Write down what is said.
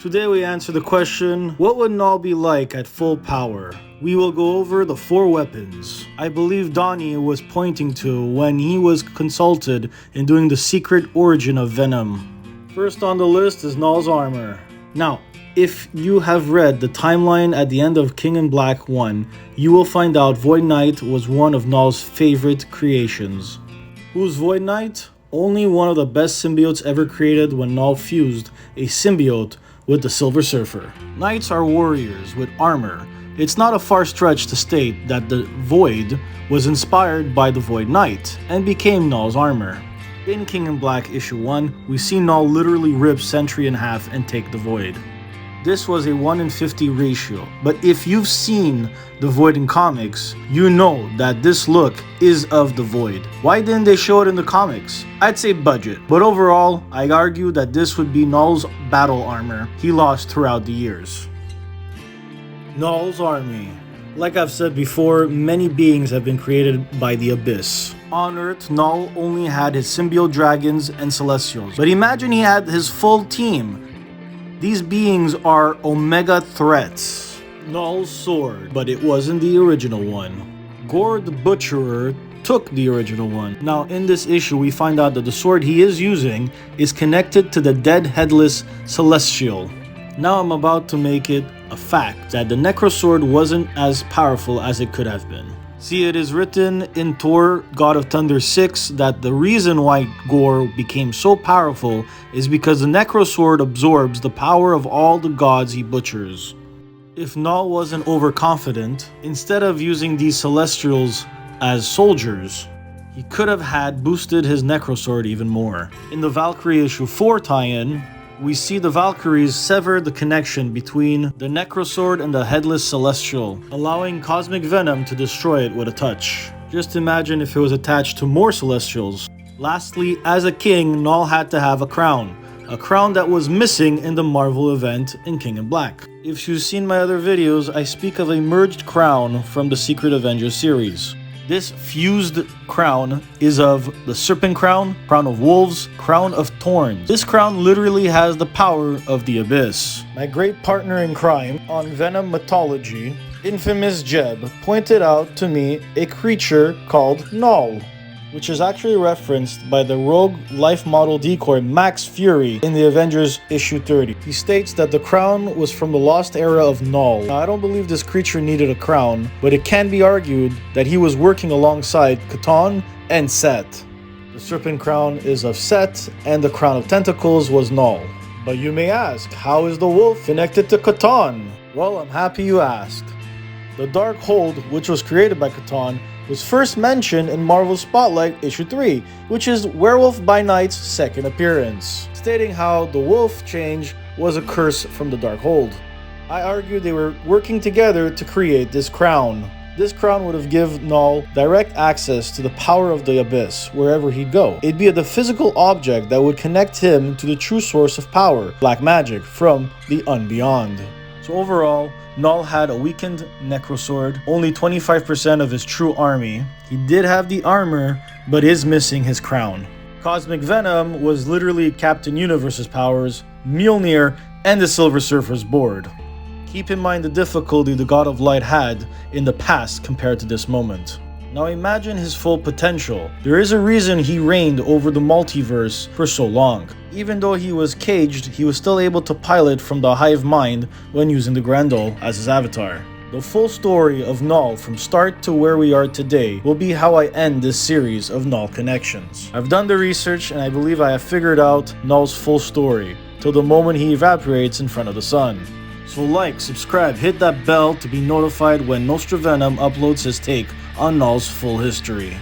Today we answer the question, what would Knull be like at full power? We will go over the 4 weapons I believe Donnie was pointing to when he was consulted in doing the secret origin of Venom. First on the list is Knull's armor. Now, if you have read the timeline at the end of King in Black 1, you will find out Void Knight was one of Knull's favorite creations. Who's Void Knight? Only one of the best symbiotes ever created when Knull fused a symbiote with the Silver Surfer. Knights are warriors with armor. It's not a far stretch to state that the Void was inspired by the Void Knight and became Knull's armor. In King in Black issue 1, we see Knull literally rip Sentry in half and take the Void. This was a 1 in 50 ratio, but if you've seen the Void in comics, you know that this look is of the Void. Why didn't they show it in the comics? I'd say budget, but overall, I argue that this would be Knull's battle armor he lost throughout the years. Knull's army. Like I've said before, many beings have been created by the Abyss. On Earth, Knull only had his symbiote dragons and celestials, but imagine he had his full team. These beings are Omega threats. Knull's sword, but it wasn't the original one. Gore the Butcherer took the original one. Now in this issue we find out that the sword he is using is connected to the dead headless Celestial. Now I'm about to make it a fact that the Necro Sword wasn't as powerful as it could have been. See, it is written in Thor, God of Thunder 6 that the reason why Gore became so powerful is because the Necro Sword absorbs the power of all the gods he butchers. If Knull wasn't overconfident, instead of using these Celestials as soldiers, he could have had boosted his Necro Sword even more. In the Valkyrie issue 4 tie-in, we see the Valkyries sever the connection between the Necro Sword and the Headless Celestial, allowing Cosmic Venom to destroy it with a touch. Just imagine if it was attached to more Celestials. Lastly, as a king, Knull had to have a crown that was missing in the Marvel event in King in Black. If you've seen my other videos, I speak of a merged crown from the Secret Avengers series. This fused crown is of the Serpent Crown, Crown of Wolves, Crown of Thorns. This crown literally has the power of the Abyss. My great partner in crime on Venom Mythology, Infamous Jeb, pointed out to me a creature called Knull, which is actually referenced by the rogue life model decoy Max Fury in the Avengers issue 30. He states that the crown was from the lost era of Knull. Now, I don't believe this creature needed a crown, but it can be argued that he was working alongside Catan and Set. The Serpent Crown is of Set, and the Crown of Tentacles was Knull. But you may ask, how is the wolf connected to Catan? Well, I'm happy you asked. The Dark Hold, which was created by Catan, was first mentioned in Marvel's Spotlight issue 3, which is Werewolf by Night's second appearance, stating how the wolf change was a curse from the Dark Hold. I argue they were working together to create this crown. This crown would have given Knull direct access to the power of the Abyss wherever he'd go. It'd be the physical object that would connect him to the true source of power, black magic, from the Unbeyond. So overall, Knull had a weakened Necro Sword, only 25% of his true army. He did have the armor, but is missing his crown. Cosmic Venom was literally Captain Universe's powers, Mjolnir, and the Silver Surfer's board. Keep in mind the difficulty the God of Light had in the past compared to this moment. Now imagine his full potential. There is a reason he reigned over the multiverse for so long. Even though he was caged, he was still able to pilot from the Hive Mind when using the Grendel as his avatar. The full story of Knull from start to where we are today will be how I end this series of Knull connections. I've done the research and I believe I have figured out Knull's full story, till the moment he evaporates in front of the sun. So like, subscribe, hit that bell to be notified when Nostra Venom uploads his take on Knull's full history.